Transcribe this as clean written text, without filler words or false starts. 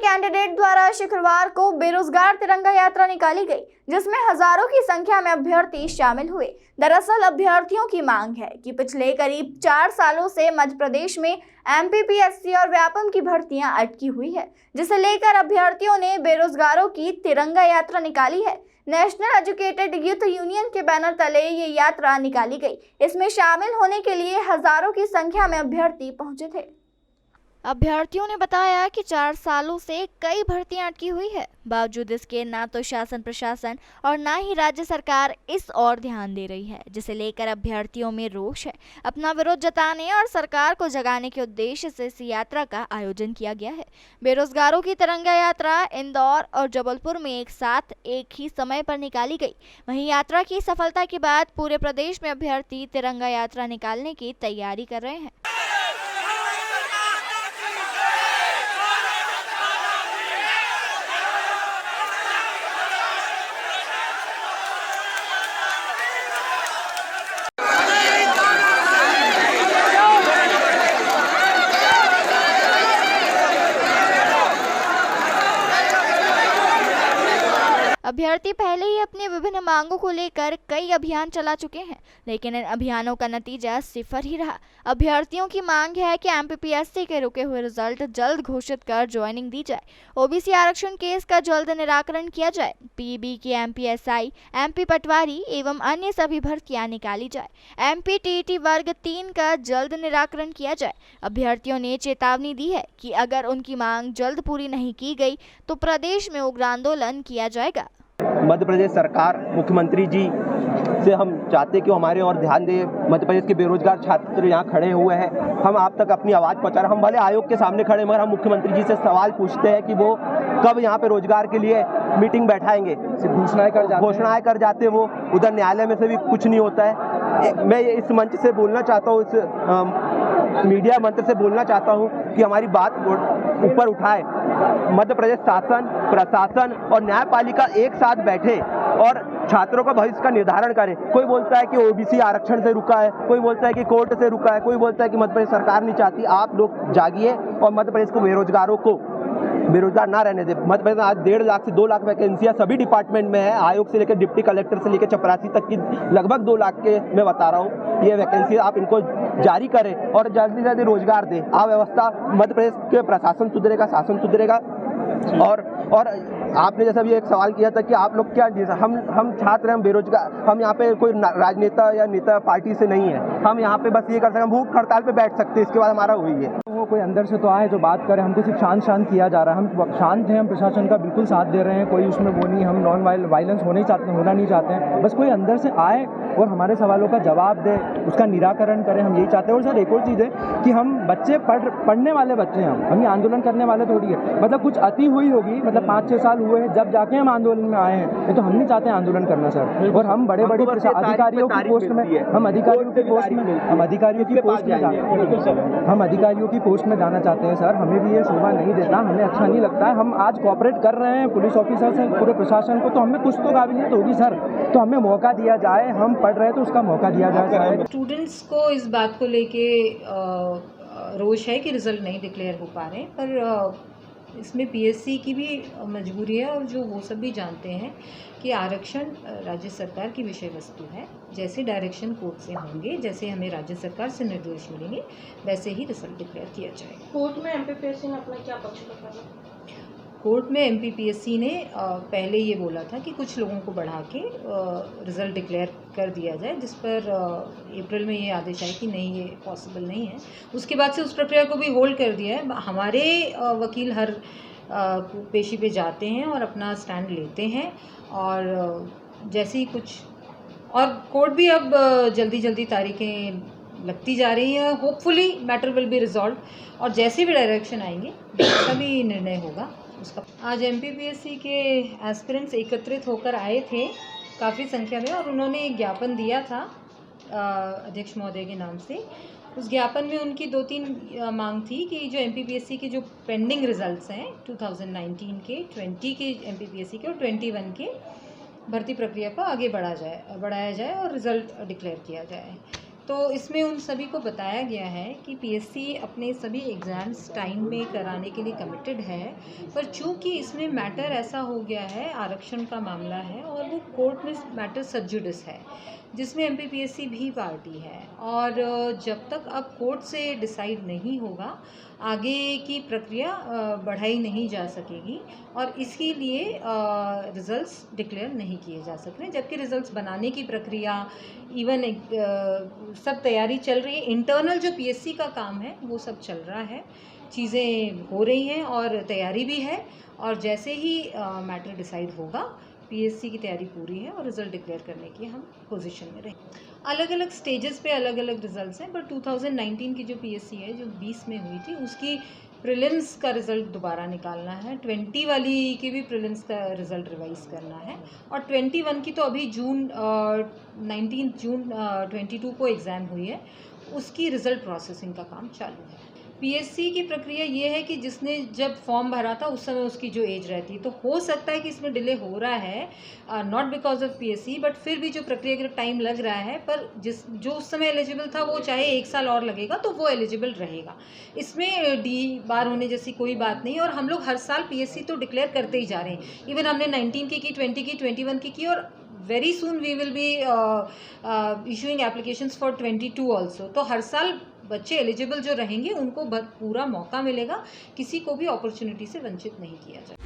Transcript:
Candidate द्वारा शुक्रवार को बेरोजगार तिरंगा यात्रा निकाली गई, जिसमें हजारों की संख्या में अभ्यर्थी शामिल हुए। दरअसल अभ्यर्थियों की मांग है कि पिछले करीब 4 सालों से मध्य प्रदेश में एमपीपीएससी और व्यापम की भर्तियां अटकी हुई है, जिसे लेकर अभ्यर्थियों ने बेरोजगारों की तिरंगा यात्रा निकाली है। नेशनल एजुकेटेड यूथ यूनियन के बैनर तले ये यात्रा निकाली गई। इसमें शामिल होने के लिए हजारों की संख्या में अभ्यर्थी पहुंचे थे। अभ्यर्थियों ने बताया कि 4 सालों से कई भर्तियां अटकी हुई है। बावजूद इसके ना तो शासन प्रशासन और ना ही राज्य सरकार इस ओर ध्यान दे रही है, जिसे लेकर अभ्यर्थियों में रोष है। अपना विरोध जताने और सरकार को जगाने के उद्देश्य से इस यात्रा का आयोजन किया गया है। बेरोजगारों की तिरंगा यात्रा इंदौर और जबलपुर में एक साथ एक ही समय पर निकाली गई। वहीं यात्रा की सफलता के बाद पूरे प्रदेश में अभ्यर्थी तिरंगा यात्रा निकालने की तैयारी कर रहे हैं। अभ्यर्थी पहले ही अपनी विभिन्न मांगों को लेकर कई अभियान चला चुके हैं, लेकिन इन अभियानों का नतीजा सिफर ही रहा। अभ्यर्थियों की मांग है कि एमपीपीएससी के रुके हुए रिजल्ट जल्द घोषित कर ज्वाइनिंग दी जाए, ओबीसी आरक्षण केस का जल्द निराकरण किया जाए, पीईबी की एमपीएसआई, एमपी पटवारी एवं अन्य सभी भर्तियां निकाली जाए, एमपी टीईटी वर्ग 3 का जल्द निराकरण किया जाए। अभ्यर्थियों ने चेतावनी दी है कि अगर उनकी मांग जल्द पूरी नहीं की गई तो प्रदेश में उग्र आंदोलन किया जाएगा। मध्य प्रदेश सरकार, मुख्यमंत्री जी से हम चाहते हैं कि हमारे और ध्यान दे। मध्य प्रदेश के बेरोजगार छात्र यहाँ खड़े हुए हैं, हम आप तक अपनी आवाज़ पहुँचा रहे हैं। हम भले आयोग के सामने खड़े, मगर हम मुख्यमंत्री जी से सवाल पूछते हैं कि वो कब यहाँ पे रोजगार के लिए मीटिंग बैठाएंगे। घोषणाएं कर जाते हैं वो, उधर न्यायालय में से भी कुछ नहीं होता है। मैं इस मंच से बोलना चाहता हूँ, इस मीडिया मंच से बोलना चाहता हूँ कि हमारी बात ऊपर उठाए। मध्य प्रदेश शासन, प्रशासन और न्यायपालिका एक साथ बैठे और छात्रों का भविष्य का निर्धारण करे। कोई बोलता है कि ओबीसी आरक्षण से रुका है, कोई बोलता है कि कोर्ट से रुका है, कोई बोलता है कि मध्य प्रदेश सरकार नहीं चाहती। आप लोग जागिए और मध्य प्रदेश को बेरोजगारों को बेरोजगार ना रहने दे। मध्य प्रदेश में आज 1.5 लाख से 2 लाख वैकेंसियां सभी डिपार्टमेंट में है। आयोग से लेकर डिप्टी कलेक्टर से लेकर चपरासी तक की लगभग 2 लाख के मैं बता रहा हूँ ये वैकेंसी। आप इनको जारी करें और जल्दी से जल्दी रोजगार दें। अव्यवस्था मध्य प्रदेश के प्रशासन सुधरेगा, शासन सुधरेगा। और आपने जैसा भी एक सवाल किया था कि आप लोग क्या, हम छात्र, हम बेरोजगार, हम यहाँ पे कोई राजनेता या नेता पार्टी से नहीं है। हम यहाँ पे बस ये कर सकते हैं, भूख हड़ताल पे बैठ सकते हैं, इसके बाद हमारा हुई है। वो कोई अंदर से तो आए जो बात करे, हमको सिर्फ शांत किया जा रहा है। हम शांत हैं, हम प्रशासन का बिल्कुल साथ दे रहे हैं, कोई उसमें वो नहीं, हम नॉन वायलेंस होना नहीं चाहते हैं। बस कोई अंदर से आए और हमारे सवालों का जवाब दे, उसका निराकरण करें, हम यही चाहते हैं। और सर एक और चीज़ है कि हम बच्चे पढ़ने वाले बच्चे हैं, हम ये आंदोलन करने वाले थोड़ी है। मतलब कुछ अति हुई होगी, मतलब 5-6 साल हुए हैं जब जाके हम आंदोलन में आए हैं, ये तो हम नहीं चाहते हैं आंदोलन करना सर। और हम बड़े अधिकारियों की पोस्ट में, हम अधिकारियों की पोस्ट में जाना चाहते हैं सर। हमें भी ये शोभा नहीं देता, हमें अच्छा नहीं लगता है। हम आज कोऑपरेट कर रहे हैं पुलिस ऑफिसर से, पूरे प्रशासन को, तो हमें कुछ तो काबिलियत होगी सर, तो हमें मौका दिया जाए। हम पढ़ रहे हैं तो उसका मौका दिया जाए। स्टूडेंट्स को इस बात को लेके रोष है कि रिजल्ट नहीं डिक्लेयर हो पा रहे, पर इसमें पीएससी की भी मजबूरी है और जो वो सब भी जानते हैं कि आरक्षण राज्य सरकार की विषय वस्तु है। जैसे डायरेक्शन कोर्ट से होंगे, जैसे हमें राज्य सरकार से निर्देश मिलेंगे, वैसे ही रिजल्ट डिक्लेयर किया जाएगा। कोर्ट में एमपीपीएससी ने अपना क्या पक्ष रखा? कोर्ट में एमपीपीएससी ने पहले ये बोला था कि कुछ लोगों को बढ़ा के रिज़ल्ट डिक्लेयर कर दिया जाए, जिस पर अप्रैल में ये आदेश आया कि नहीं, ये पॉसिबल नहीं है। उसके बाद से उस प्रक्रिया को भी होल्ड कर दिया है। हमारे वकील हर पेशी पे जाते हैं और अपना स्टैंड लेते हैं, और जैसे ही कुछ, और कोर्ट भी अब जल्दी तारीखें लगती जा रही हैं। Hopefully matter will be resolve, और जैसे भी डायरेक्शन आएंगे जैसा भी निर्णय होगा उसका। आज एमपीपीएससी के एस्पिरेंट्स एकत्रित होकर आए थे काफ़ी संख्या में, और उन्होंने एक ज्ञापन दिया था अध्यक्ष महोदय के नाम से। उस ज्ञापन में उनकी 2-3 मांग थी कि जो एमपीपीएससी के जो पेंडिंग रिजल्ट्स हैं 2019 के, 20 के एमपीपीएससी के और 21 के भर्ती प्रक्रिया को आगे बढ़ाया जाए और रिज़ल्ट डिक्लेयर किया जाए। तो इसमें उन सभी को बताया गया है कि पीएससी अपने सभी एग्ज़ाम्स टाइम में कराने के लिए कमिटेड है, पर चूंकि इसमें मैटर ऐसा हो गया है, आरक्षण का मामला है और वो कोर्ट में मैटर सब जुडिस है, जिसमें एमपीपीएससी भी पार्टी है, और जब तक अब कोर्ट से डिसाइड नहीं होगा आगे की प्रक्रिया बढ़ाई नहीं जा सकेगी और इसके लिए रिज़ल्ट्स डिक्लेयर नहीं किए जा सकते, जबकि रिज़ल्ट्स बनाने की प्रक्रिया इवन सब तैयारी चल रही है। इंटरनल जो पीएससी का काम है वो सब चल रहा है, चीज़ें हो रही हैं और तैयारी भी है, और जैसे ही मैटर डिसाइड होगा पीएससी की तैयारी पूरी है और रिज़ल्ट डिक्लेयर करने की हम पोजीशन में रहें। अलग अलग स्टेजेस पे अलग अलग रिज़ल्ट्स हैं, पर 2019 की जो पीएससी है जो 20 में हुई थी उसकी प्रीलिम्स का रिज़ल्ट दोबारा निकालना है, 20 वाली की भी प्रीलिम्स का रिज़ल्ट रिवाइज़ करना है, और 21 की तो अभी 19 जून 22 को एग्ज़ाम हुई है, उसकी रिज़ल्ट प्रोसेसिंग का काम चालू है। पीएससी की प्रक्रिया ये है कि जिसने जब फॉर्म भरा था उस समय उसकी जो एज रहती है, तो हो सकता है कि इसमें डिले हो रहा है, not because of PSC, but फिर भी जो प्रक्रिया का टाइम लग रहा है, पर जो उस समय एलिजिबल था वो चाहे 1 साल और लगेगा तो वो एलिजिबल रहेगा। इसमें डी बार होने जैसी कोई बात नहीं, और हम लोग हर साल पीएससी तो डिक्लेयर करते ही जा रहे हैं। इवन हमने 19 की 20 की 21 की और very soon we will be issuing applications for 22 also. तो हर साल बच्चे एलिजिबल जो रहेंगे उनको पूरा मौका मिलेगा, किसी को भी अपॉर्चुनिटी से वंचित नहीं किया जाए।